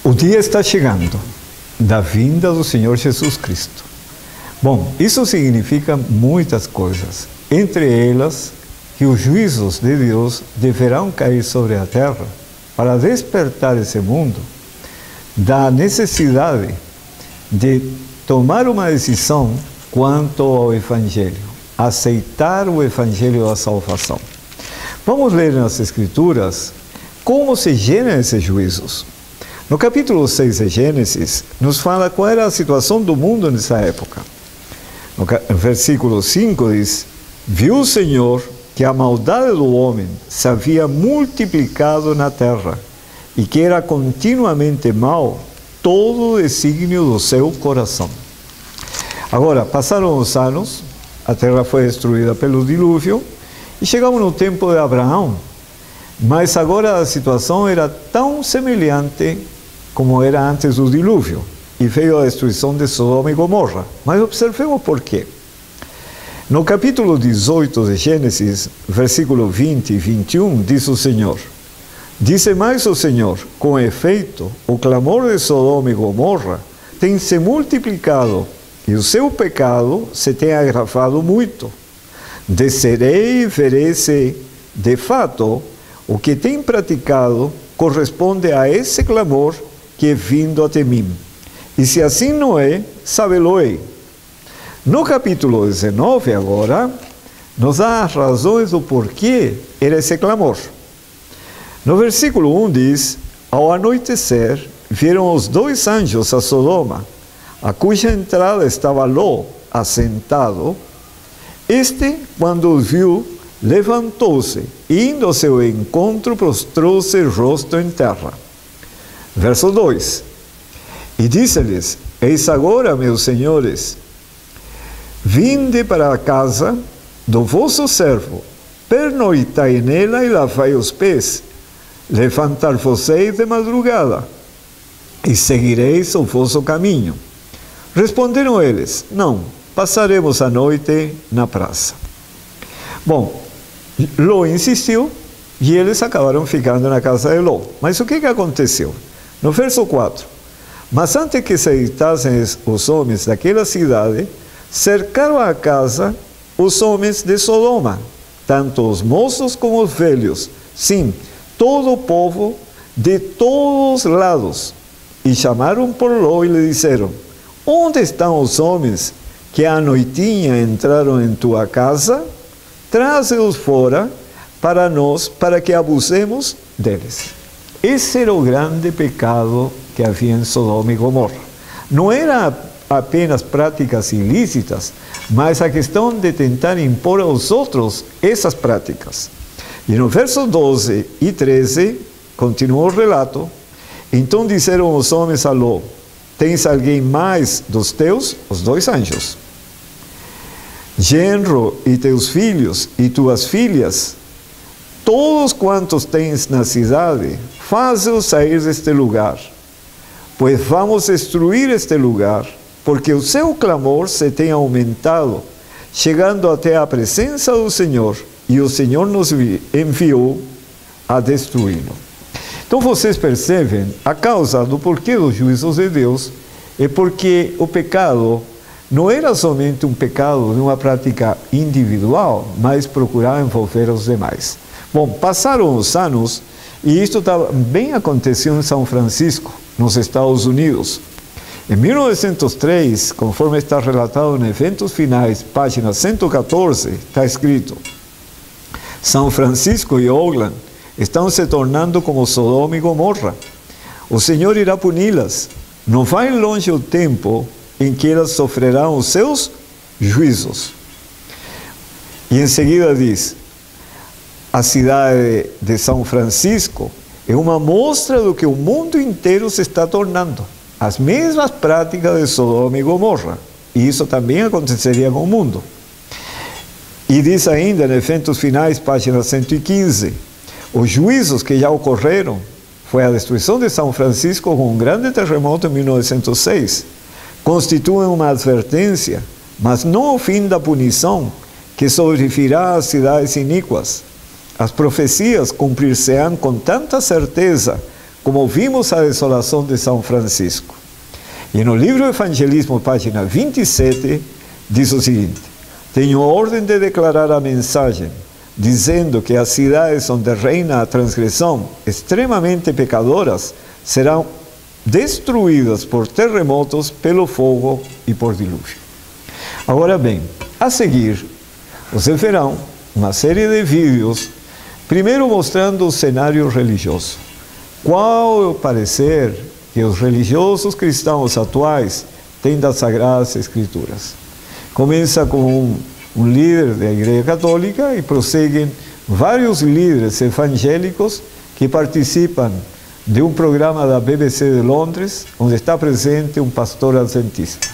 O dia está chegando da vinda do Senhor Jesus Cristo. Bom, isso significa muitas coisas, entre elas que os juízos de Deus deverão cair sobre a terra para despertar esse mundo da necessidade de tomar uma decisão quanto ao Evangelho, aceitar o Evangelho da salvação. Vamos ler nas Escrituras como se geram esses juízos. No capítulo 6 de Gênesis, nos fala qual era a situação do mundo nessa época. No versículo 5 diz: viu o Senhor que a maldade do homem se havia multiplicado na terra e que era continuamente mau todo o desígnio do seu coração. Agora, passaram os anos, a terra foi destruída pelo dilúvio e chegamos no tempo de Abraão, mas agora a situação era tão semelhante como era antes do dilúvio, e veio a destruição de Sodoma e Gomorra. Mas observemos por quê. No capítulo 18 de Gênesis, versículo 20 e 21, diz o Senhor: disse mais o Senhor, com efeito, o clamor de Sodoma e Gomorra tem se multiplicado, e o seu pecado se tem agravado muito. Descerei e verei se, de fato, o que tem praticado corresponde a esse clamor que é vindo até mim. E se assim não é, sabê-lo-ei. No capítulo 19, agora, nos dá as razões do porquê era esse clamor. No versículo 1 diz: ao anoitecer, vieram os dois anjos a Sodoma, a cuja entrada estava Ló assentado. Este, quando os viu, levantou-se, e indo ao seu encontro, prostrou-se rosto em terra. Verso 2: e disse-lhes: eis agora, meus senhores, vinde para a casa do vosso servo, pernoitai nela e lavai os pés, levantar-vos-eis de madrugada, e seguireis o vosso caminho. Responderam eles: não, passaremos a noite na praça. Bom, Ló insistiu e eles acabaram ficando na casa de Ló. Mas o que aconteceu? No verso 4: mas antes que se deitassem os homens daquela cidade, cercaram a casa os homens de Sodoma, tanto os moços como os velhos, sim, todo o povo de todos os lados, e chamaram por Ló e lhe disseram: onde estão os homens que à noitinha entraram em tua casa? Traze-os fora para nós, para que abusemos deles. Esse era o grande pecado que havia em Sodoma e Gomorra. Não era apenas práticas ilícitas, mas a questão de tentar impor aos outros essas práticas. E no verso 12 e 13, continua o relato: então disseram os homens a Ló: tens alguém mais dos teus? Os dois anjos. Genro e teus filhos e tuas filhas, todos quantos tens na cidade, faze-os sair deste lugar, pois vamos destruir este lugar, porque o seu clamor se tem aumentado, chegando até a presença do Senhor, e o Senhor nos enviou a destruí-lo. Então vocês percebem, a causa do porquê dos juízos de Deus é porque o pecado não era somente um pecado de uma prática individual, mas procurar envolver os demais. Bom, passaram os anos e isto também aconteceu em São Francisco, nos Estados Unidos. Em 1903, conforme está relatado em Eventos Finais, página 114, está escrito: São Francisco e Oakland estão se tornando como Sodoma e Gomorra. O Senhor irá puni-las. Não vai longe o tempo em que elas sofrerão os seus juízos. E em seguida diz: a cidade de São Francisco é uma mostra do que o mundo inteiro se está tornando. As mesmas práticas de Sodoma e Gomorra. E isso também aconteceria com o mundo. E diz ainda, em Eventos Finais, página 115, os juízos que já ocorreram foi a destruição de São Francisco com um grande terremoto em 1906. Constituem uma advertência, mas não o fim da punição que sobrevirá às cidades iníquas. As profecias cumprir-se-ão com tanta certeza como vimos a desolação de São Francisco. E no livro Evangelismo, página 27, diz o seguinte: tenho ordem de declarar a mensagem, dizendo que as cidades onde reina a transgressão, extremamente pecadoras, serão destruídas por terremotos, pelo fogo e por dilúvio. Agora bem, a seguir, vocês verão uma série de vídeos, primeiro mostrando o cenário religioso. Qual é o parecer que os religiosos cristãos atuais têm das Sagradas Escrituras? Começa com um líder da Igreja Católica e prosseguem vários líderes evangélicos que participam de um programa da BBC de Londres, onde está presente um pastor adventista.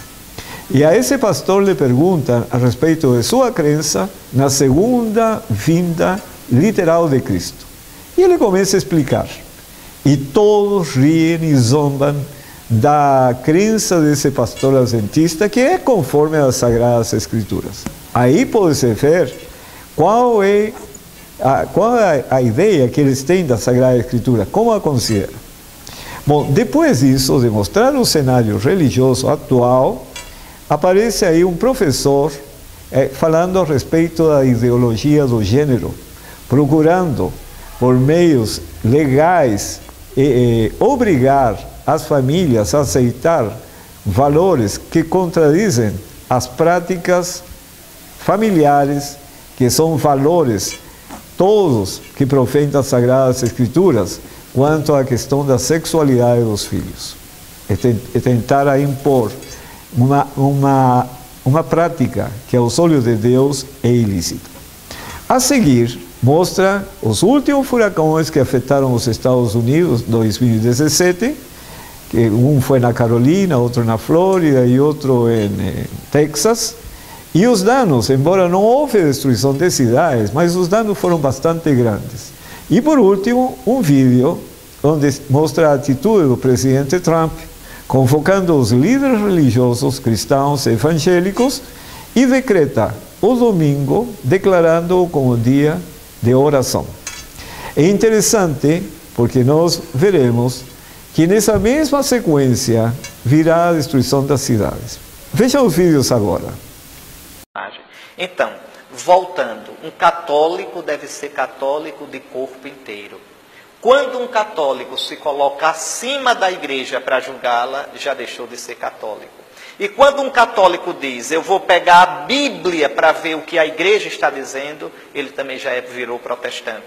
E a esse pastor lhe perguntam a respeito de sua crença na segunda vinda literal de Cristo. E ele começa a explicar. E todos riem e zombam da crença desse pastor adventista, que é conforme às Sagradas Escrituras. Aí pode-se ver qual é a ideia que eles têm da Sagrada Escritura, como a consideram. Bom, depois disso, de mostrar o cenário religioso atual, aparece aí um professor falando a respeito da ideologia do gênero, procurando, por meios legais, obrigar as famílias a aceitar valores que contradizem as práticas familiares, que são valores todos que provêm das Sagradas Escrituras, quanto à questão da sexualidade dos filhos. E tentar impor uma prática que, aos olhos de Deus, é ilícita. A seguir, mostra os últimos furacões que afetaram os Estados Unidos em 2017, que um foi na Carolina, outro na Flórida e outro em Texas. E os danos, embora não houve destruição de cidades, mas os danos foram bastante grandes. E por último, um vídeo onde mostra a atitude do presidente Trump, convocando os líderes religiosos cristãos e evangélicos e decreta o domingo, declarando-o como dia de oração. É interessante porque nós veremos que nessa mesma sequência virá a destruição das cidades. Veja os vídeos agora. Então, voltando, um católico deve ser católico de corpo inteiro. Quando um católico se coloca acima da igreja para julgá-la, já deixou de ser católico. E quando um católico diz, eu vou pegar a Bíblia para ver o que a igreja está dizendo, ele também já virou protestante.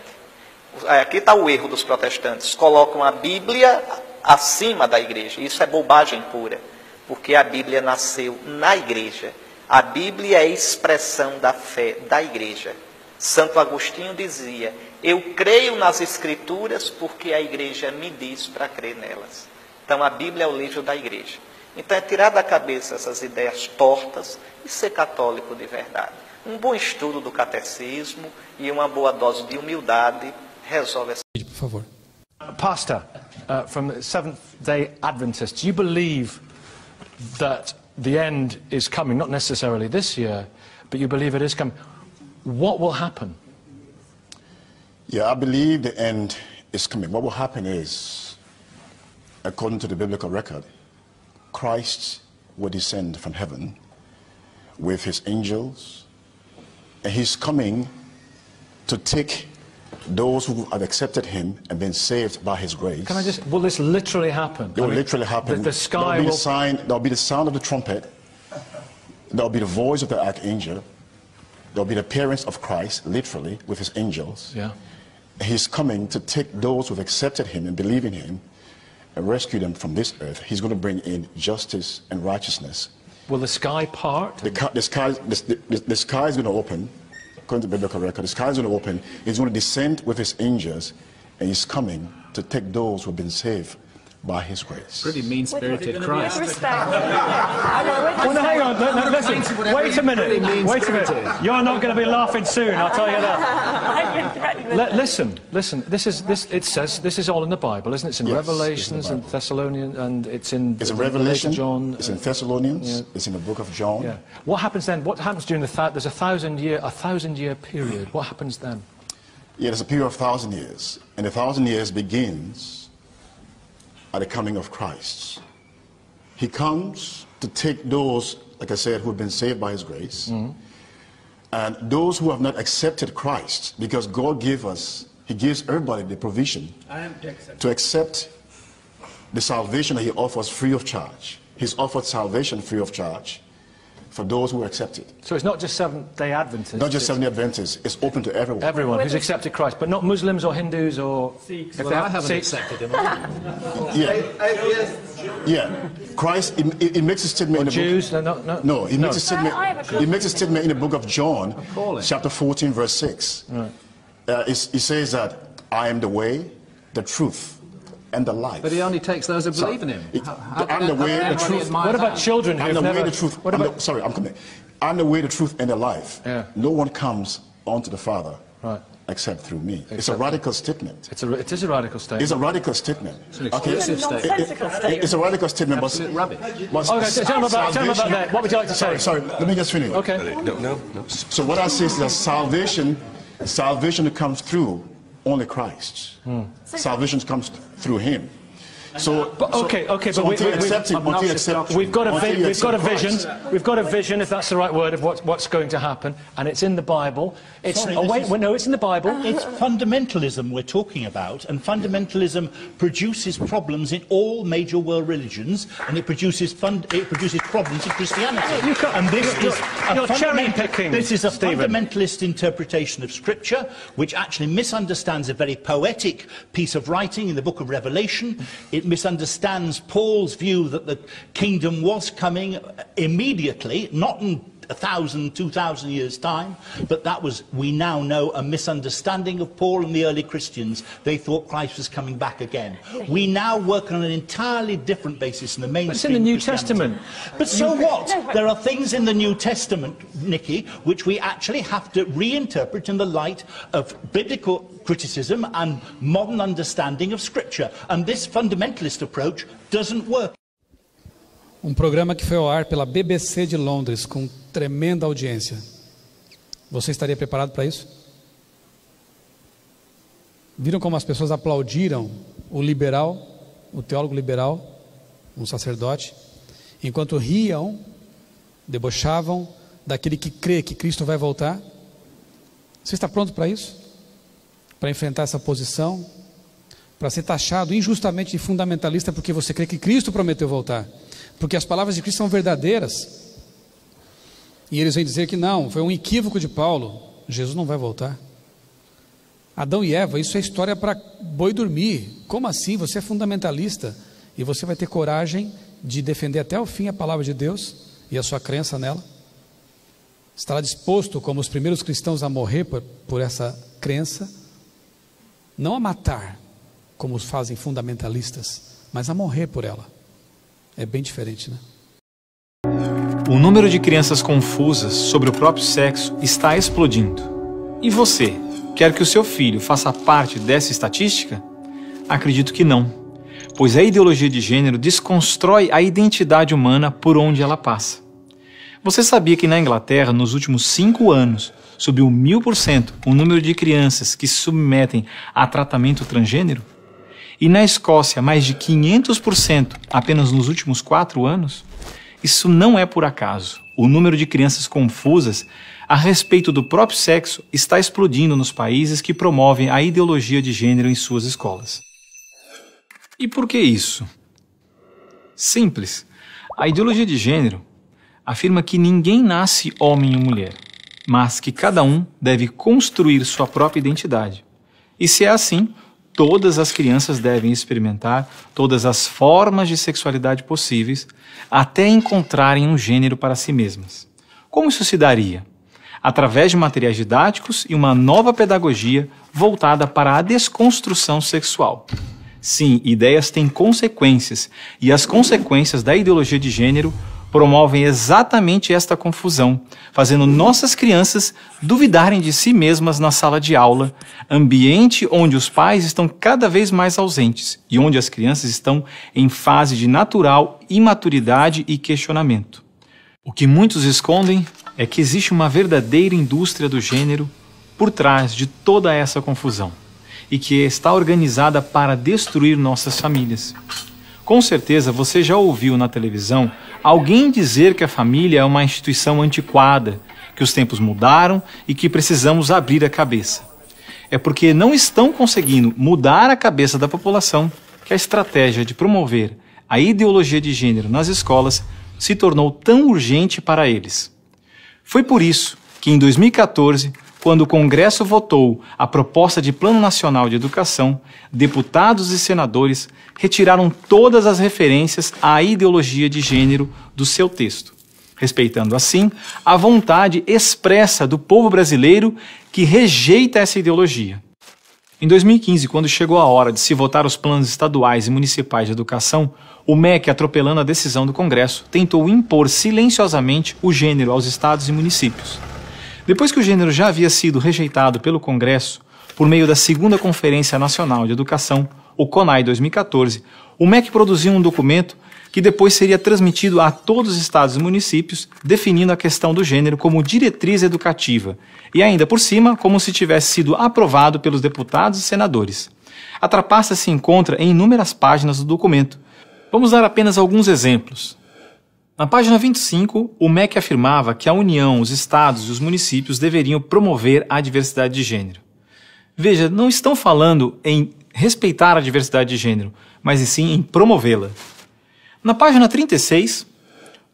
Aqui está o erro dos protestantes. Colocam a Bíblia acima da igreja. Isso é bobagem pura, porque a Bíblia nasceu na igreja. A Bíblia é a expressão da fé da igreja. Santo Agostinho dizia, eu creio nas Escrituras porque a igreja me diz para crer nelas. Então a Bíblia é o livro da igreja. Então é tirar da cabeça essas ideias tortas e ser católico de verdade. Um bom estudo do catecismo e uma boa dose de humildade resolve essa. Por favor. Pastor, from the Seventh-day Adventists, do you believe that the end is coming? Not necessarily this year, but you believe it is coming. What will happen? Yeah, I believe the end is coming. What will happen is, according to the biblical record, Christ will descend from heaven with his angels, and he's coming to take those who have accepted him and been saved by his grace. Can I just, will this literally happen? It will literally happen. The sky will... There'll be the sound of the trumpet, there'll be the voice of the archangel, there'll be the appearance of Christ, literally, with his angels. Yeah. He's coming to take those who have accepted him and believe in him and rescue them from this earth. He's going to bring in justice and righteousness. Will the sky part? The sky is going to open, according to the biblical record. The sky is going to open. He's going to descend with his angels, and he's coming to take those who have been saved by his grace. Pretty mean-spirited Christ. Well, no, hang on, no, listen, wait a minute, wait a minute. You're not going to be laughing soon, I'll tell you that. Listen, it says, this is all in the Bible, isn't it? It's in Yes, Revelations and Thessalonians, and it's in Revelation, John. it's in Thessalonians, Yeah. it's in the book of John. Yeah. What happens then? What happens during there's a thousand year period. What happens then? Yeah, there's a period of 1,000 years, and the 1,000 years begins at the coming of Christ. He comes to take those, like I said, who have been saved by his grace, and those who have not accepted Christ, because God gave us, he gives everybody the provision to accept the salvation that he offers free of charge. He's offered salvation free of charge for those who accept it. So it's not just Seventh-day Adventists? Not just Seventh-day Adventists, it's open to everyone. Everyone who's accepted Christ, but not Muslims or Hindus or... Sikhs. Well, I haven't accepted him. Yeah. Christ, he makes a statement in the Jews? book... No, he makes a statement. He makes a statement in the book of John, chapter 14, verse 6. Right. He says that I am the way, the truth, and the life. But he only takes those who believe in him. I'm the way, the truth. What about children who I'm the never... way, the truth. Sorry, I'm coming. I'm the way, the truth, and the life. Yeah. No one comes onto the Father Right. except through me. It's a radical statement. It is a radical statement. It's a radical statement. It's an exclusive statement. It's a radical statement. Absolute rubbish. Okay, tell me about that. What would you like to say? Sorry, let me just finish. Okay. No. So what I say is that salvation comes through only Christ. Salvation comes through him. So, okay, so but we've got a vision, if that's the right word, of what's going to happen, and it's in the Bible. It's in the Bible. It's fundamentalism we're talking about, and fundamentalism produces problems in all major world religions, and it produces problems in Christianity. You're cherry-picking, This is a Stephen. fundamentalist interpretation of Scripture, which actually misunderstands a very poetic piece of writing in the book of Revelation. It misunderstands Paul's view that the kingdom was coming immediately, not in 1,000, 2,000 years' time, but that was, we now know, a misunderstanding of Paul and the early Christians. They thought Christ was coming back again. We now work on an entirely different basis in the mainstream. It's in the New Testament. But so what? There are things in the New Testament, Nicky, which we actually have to reinterpret in the light of biblical criticism and modern understanding of Scripture. And this fundamentalist approach doesn't work. Programa que foi ao ar pela BBC de Londres, com tremenda audiência. Você estaria preparado para isso? Viram como as pessoas aplaudiram o liberal, o teólogo liberal, um sacerdote, enquanto riam, debochavam daquele que crê que Cristo vai voltar? Você está pronto para isso? Para enfrentar essa posição? Para ser taxado injustamente de fundamentalista porque você crê que Cristo prometeu voltar? Porque as palavras de Cristo são verdadeiras. E eles vêm dizer que não, foi um equívoco de Paulo. Jesus não vai voltar. Adão e Eva, isso é história para boi dormir. Como assim? Você é fundamentalista e você vai ter coragem de defender até o fim a palavra de Deus e a sua crença nela? Estará disposto, como os primeiros cristãos, a morrer por essa crença? Não a matar, como fazem fundamentalistas, mas a morrer por ela. É bem diferente, né? O número de crianças confusas sobre o próprio sexo está explodindo. E você, quer que o seu filho faça parte dessa estatística? Acredito que não, pois a ideologia de gênero desconstrói a identidade humana por onde ela passa. Você sabia que na Inglaterra, nos últimos 5 anos, subiu 1000% o número de crianças que se submetem a tratamento transgênero? E na Escócia, mais de 500% apenas nos últimos 4 anos? Isso não é por acaso. O número de crianças confusas a respeito do próprio sexo está explodindo nos países que promovem a ideologia de gênero em suas escolas. E por que isso? Simples. A ideologia de gênero afirma que ninguém nasce homem ou mulher, mas que cada um deve construir sua própria identidade. E se é assim, todas as crianças devem experimentar todas as formas de sexualidade possíveis até encontrarem um gênero para si mesmas. Como isso se daria? Através de materiais didáticos e uma nova pedagogia voltada para a desconstrução sexual. Sim, ideias têm consequências, e as consequências da ideologia de gênero promovem exatamente esta confusão, fazendo nossas crianças duvidarem de si mesmas na sala de aula, ambiente onde os pais estão cada vez mais ausentes e onde as crianças estão em fase de natural imaturidade e questionamento. O que muitos escondem é que existe uma verdadeira indústria do gênero por trás de toda essa confusão e que está organizada para destruir nossas famílias. Com certeza você já ouviu na televisão alguém dizer que a família é uma instituição antiquada, que os tempos mudaram e que precisamos abrir a cabeça. É porque não estão conseguindo mudar a cabeça da população que a estratégia de promover a ideologia de gênero nas escolas se tornou tão urgente para eles. Foi por isso que em 2014, quando o Congresso votou a proposta de Plano Nacional de Educação, deputados e senadores retiraram todas as referências à ideologia de gênero do seu texto, respeitando assim a vontade expressa do povo brasileiro que rejeita essa ideologia. Em 2015, quando chegou a hora de se votar os planos estaduais e municipais de educação, o MEC, atropelando a decisão do Congresso, tentou impor silenciosamente o gênero aos estados e municípios. Depois que o gênero já havia sido rejeitado pelo Congresso, por meio da Segunda Conferência Nacional de Educação, o CONAE 2014, o MEC produziu um documento que depois seria transmitido a todos os estados e municípios, definindo a questão do gênero como diretriz educativa, e ainda por cima, como se tivesse sido aprovado pelos deputados e senadores. A trapaça se encontra em inúmeras páginas do documento. Vamos dar apenas alguns exemplos. Na página 25, o MEC afirmava que a União, os estados e os municípios deveriam promover a diversidade de gênero. Veja, não estão falando em respeitar a diversidade de gênero, mas sim em promovê-la. Na página 36,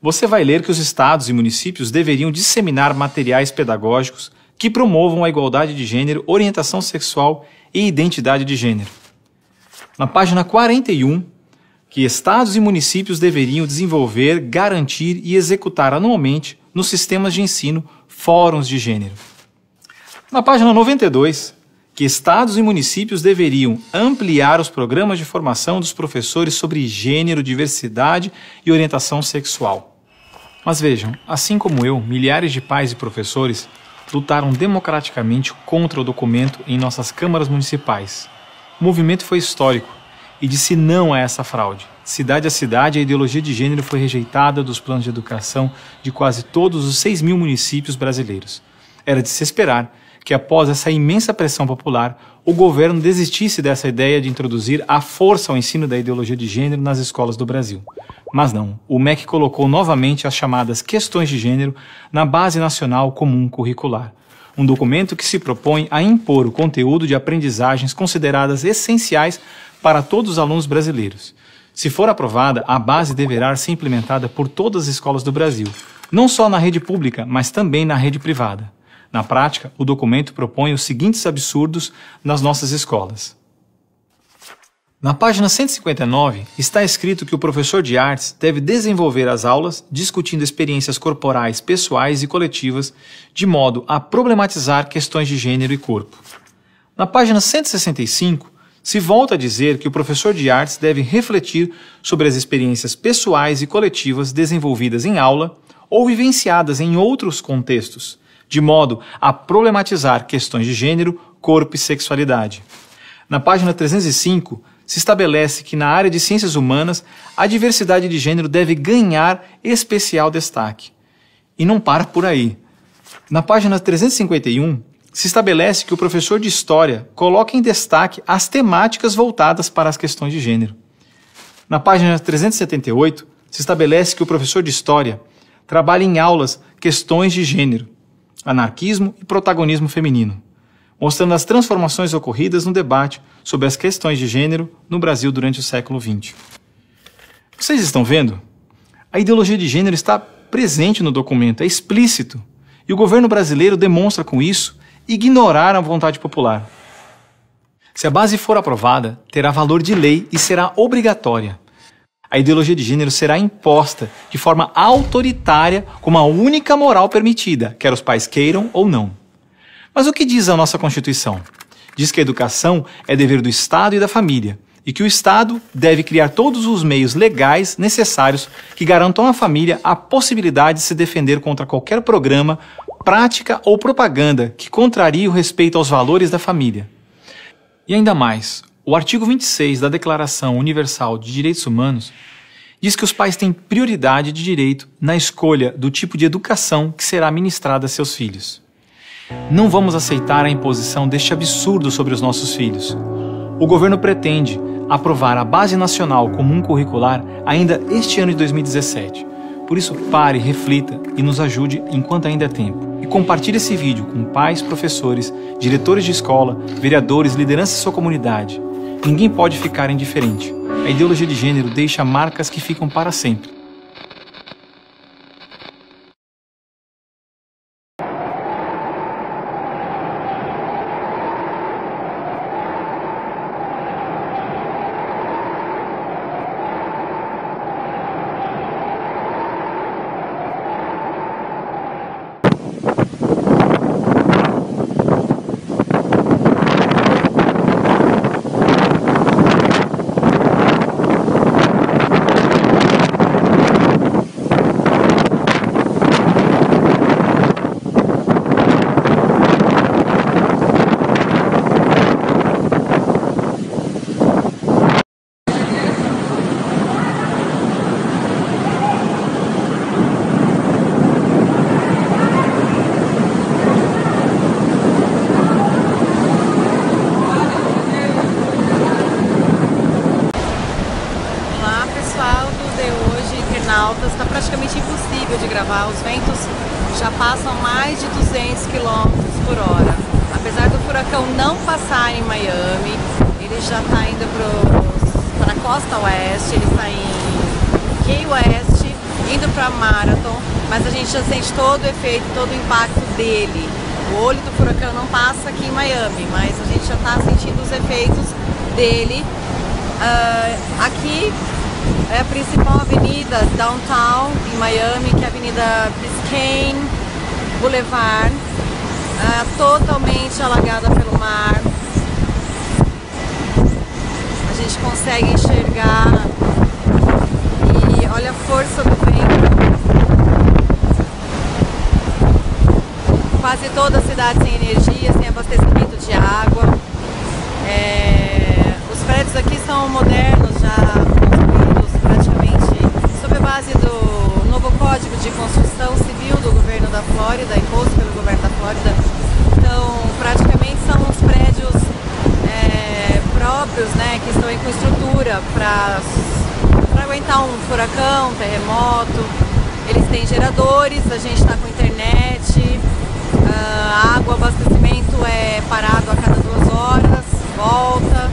você vai ler que os estados e municípios deveriam disseminar materiais pedagógicos que promovam a igualdade de gênero, orientação sexual e identidade de gênero. Na página 41, que estados e municípios deveriam desenvolver, garantir e executar anualmente nos sistemas de ensino fóruns de gênero. Na página 92, que estados e municípios deveriam ampliar os programas de formação dos professores sobre gênero, diversidade e orientação sexual. Mas vejam, assim como eu, milhares de pais e professores lutaram democraticamente contra o documento em nossas câmaras municipais. O movimento foi histórico e disse não a essa fraude. Cidade a cidade, a ideologia de gênero foi rejeitada dos planos de educação de quase todos os 6.000 municípios brasileiros. Era de se esperar que após essa imensa pressão popular, o governo desistisse dessa ideia de introduzir à força o ensino da ideologia de gênero nas escolas do Brasil. Mas não, o MEC colocou novamente as chamadas questões de gênero na Base Nacional Comum Curricular, um documento que se propõe a impor o conteúdo de aprendizagens consideradas essenciais para todos os alunos brasileiros. Se for aprovada, a base deverá ser implementada por todas as escolas do Brasil, não só na rede pública, mas também na rede privada. Na prática, o documento propõe os seguintes absurdos nas nossas escolas. Na página 159, está escrito que o professor de artes deve desenvolver as aulas discutindo experiências corporais, pessoais e coletivas, de modo a problematizar questões de gênero e corpo. Na página 165, se volta a dizer que o professor de artes deve refletir sobre as experiências pessoais e coletivas desenvolvidas em aula ou vivenciadas em outros contextos, de modo a problematizar questões de gênero, corpo e sexualidade. Na página 305, se estabelece que na área de ciências humanas, a diversidade de gênero deve ganhar especial destaque. E não para por aí. Na página 351, se estabelece que o professor de História coloque em destaque as temáticas voltadas para as questões de gênero. Na página 378, se estabelece que o professor de História trabalhe em aulas questões de gênero, anarquismo e protagonismo feminino, mostrando as transformações ocorridas no debate sobre as questões de gênero no Brasil durante o século XX. Vocês estão vendo? A ideologia de gênero está presente no documento, é explícito, e o governo brasileiro demonstra com isso ignorar a vontade popular. Se a base for aprovada, terá valor de lei e será obrigatória. A ideologia de gênero será imposta de forma autoritária como a única moral permitida, quer os pais queiram ou não. Mas o que diz a nossa Constituição? Diz que a educação é dever do Estado e da família, e que o Estado deve criar todos os meios legais necessários que garantam à família a possibilidade de se defender contra qualquer programa, prática ou propaganda que contrarie o respeito aos valores da família. E ainda mais, o artigo 26 da Declaração Universal de Direitos Humanos diz que os pais têm prioridade de direito na escolha do tipo de educação que será ministrada a seus filhos. Não vamos aceitar a imposição deste absurdo sobre os nossos filhos. O governo pretende, aprovar a Base Nacional Comum Curricular ainda este ano de 2017. Por isso, pare, reflita e nos ajude enquanto ainda é tempo. E compartilhe esse vídeo com pais, professores, diretores de escola, vereadores, lideranças de sua comunidade. Ninguém pode ficar indiferente. A ideologia de gênero deixa marcas que ficam para sempre. Está praticamente impossível de gravar, os ventos já passam mais de 200 km por hora. Apesar do furacão não passar em Miami, ele já está indo para a costa oeste, ele está em Key West, indo para Marathon, mas a gente já sente todo o efeito, todo o impacto dele. O olho do furacão não passa aqui em Miami, mas a gente já está sentindo os efeitos dele. Aqui é a principal avenida downtown em Miami, que é a Avenida Biscayne Boulevard, totalmente alagada pelo mar. A gente consegue enxergar e olha a força do vento. Quase toda a cidade sem energia, sem abastecimento de água. Os prédios aqui são modernos, já sob a base do novo Código de Construção Civil do governo da Flórida, imposto pelo governo da Flórida. Então, praticamente são os prédios próprios, né, que estão com estrutura para aguentar um furacão, terremoto. Eles têm geradores, a gente está com internet, água, abastecimento é parado a cada 2 horas, volta.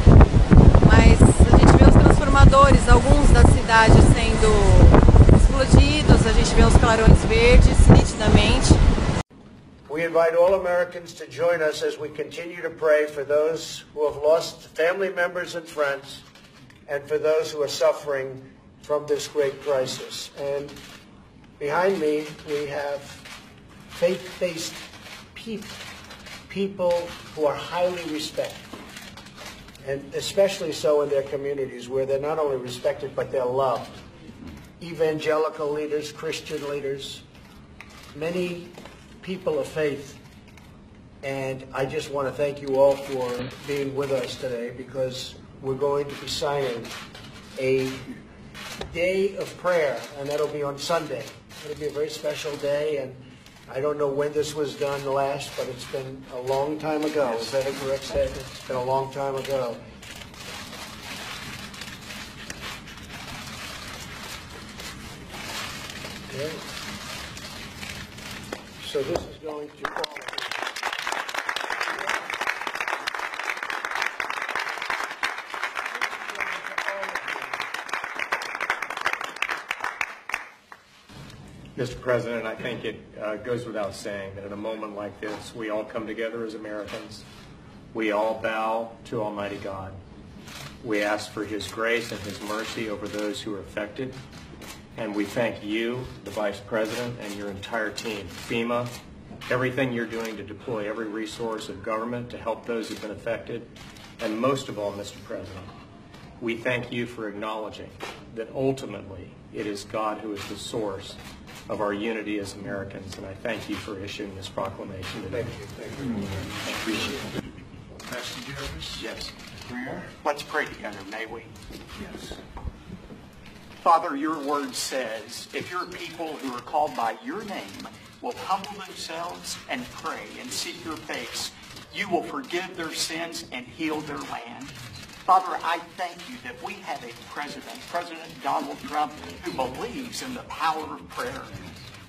Mas a gente vê os transformadores, alguns da cidade sendo explodidos, a gente vê os clarões verdes nitidamente. We invite all Americans to join us as we continue to pray for those who have lost family members and friends and for those who are suffering from this great crisis. And behind me we have faith-based people who are highly respected. And especially so in their communities where they're not only respected but they're loved. Evangelical leaders, Christian leaders, many people of faith. And I just want to thank you all for being with us today, because we're going to be signing a day of prayer, and that'll be on Sunday. It'll be a very special day, and I don't know when this was done last, but it's been a long time ago. Is that a correct statement? It's been a long time ago. Okay. So this is going to call. Mr. President, I think it goes without saying that at a moment like this, we all come together as Americans. We all bow to Almighty God. We ask for His grace and His mercy over those who are affected. And we thank you, the Vice President, and your entire team, FEMA, everything you're doing to deploy every resource of government to help those who've been affected. And most of all, Mr. President, we thank you for acknowledging that ultimately it is God who is the source of our unity as Americans, and I thank you for issuing this proclamation today. Thank you. I appreciate it. Pastor Jervis? Yes. Prayer? Let's pray together, may we? Yes. Father, your word says, if your people who are called by your name will humble themselves and pray and seek your face, you will forgive their sins and heal their land. Father, I thank you that we have a president, President Donald Trump, who believes in the power of prayer.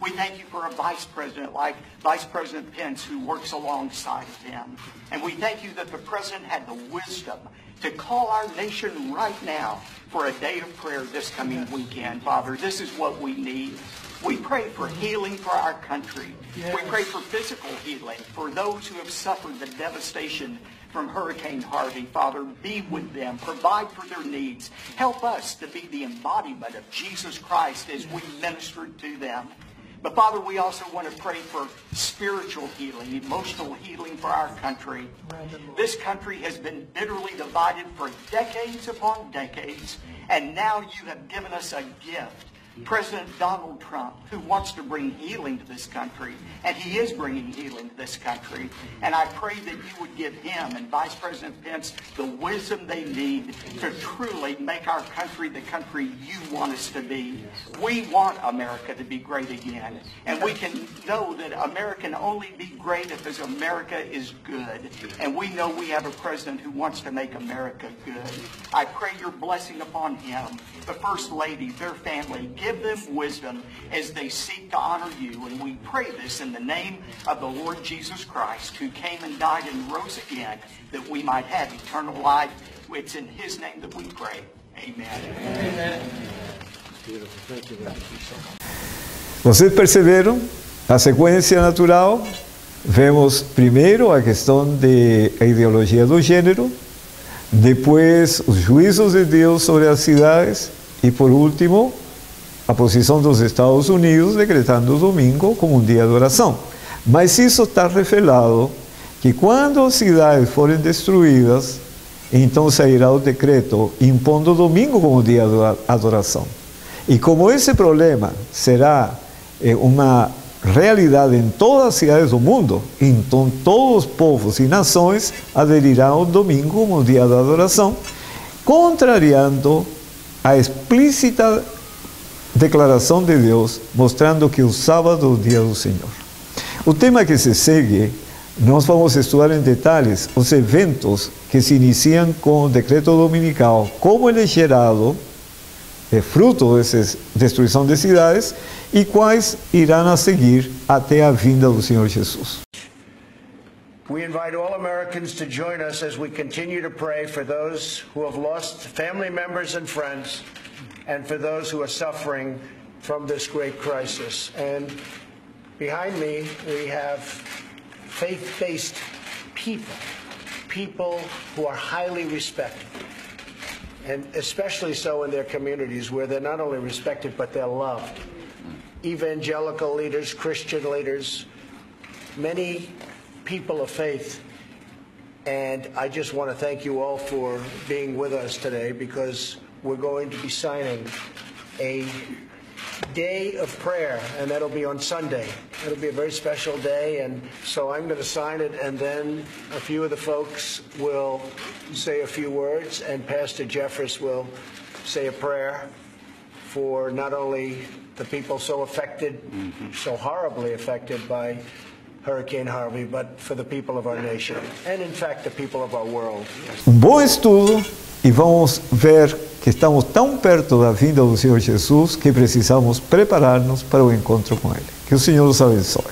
We thank you for a vice president like Vice President Pence, who works alongside of him. And we thank you that the president had the wisdom to call our nation right now for a day of prayer this coming weekend. Father, this is what we need. We pray for healing for our country. Yes. We pray for physical healing for those who have suffered the devastation from Hurricane Harvey. Father, be with them. Provide for their needs. Help us to be the embodiment of Jesus Christ as we minister to them. But Father, we also want to pray for spiritual healing, emotional healing for our country. This country has been bitterly divided for decades upon decades, and now you have given us a gift. President Donald Trump, who wants to bring healing to this country, and he is bringing healing to this country. And I pray that you would give him and Vice President Pence the wisdom they need to truly make our country the country you want us to be. We want America to be great again, and we can know that America can only be great if America is good. And we know we have a president who wants to make America good. I pray your blessing upon him, the First Lady, their family. Give them wisdom as they seek to honor you. And we pray this in the name of the Lord Jesus Christ, who came and died and rose again, that we might have eternal life. It's in his name that we pray. Amen. Amen. Beautiful. Thank you very much. Vocês perceberam a sequência natural? Vemos primeiro a questão da ideologia do gênero, depois os juízos de Deus sobre as cidades e, por último, a posição dos Estados Unidos decretando o domingo como um dia de oração. Mas isso está revelado que quando as cidades forem destruídas, então sairá o decreto impondo o domingo como dia de adoração. E como esse problema será uma realidade em todas as cidades do mundo, então todos os povos e nações aderirão ao domingo como dia de adoração, contrariando a explícita declaração de Deus, mostrando que o sábado é o dia do Senhor. O tema que se segue, nós vamos estudar em detalhes os eventos que se iniciam com o decreto dominical, como ele é gerado, é fruto dessa destruição de cidades, e quais irão a seguir até a vinda do Senhor Jesus. We invite all Americans to join us as we continue to pray for those who have lost family members and friends, and for those who are suffering from this great crisis. And behind me, we have faith-based people who are highly respected, and especially so in their communities where they're not only respected, but they're loved. Evangelical leaders, Christian leaders, many people of faith. And I just want to thank you all for being with us today, because we're going to be signing a day of prayer, and that'll be on Sunday. It'll be a very special day, and so I'm going to sign it, and then a few of the folks will say a few words, and Pastor Jeffress will say a prayer for not only the people so affected, so horribly affected by Hurricane Harvey, but for the people of our nation, and in fact the people of our world. Bom estudo. E vamos ver que estamos tão perto da vinda do Senhor Jesus que precisamos preparar-nos para o encontro com Ele. Que o Senhor nos abençoe.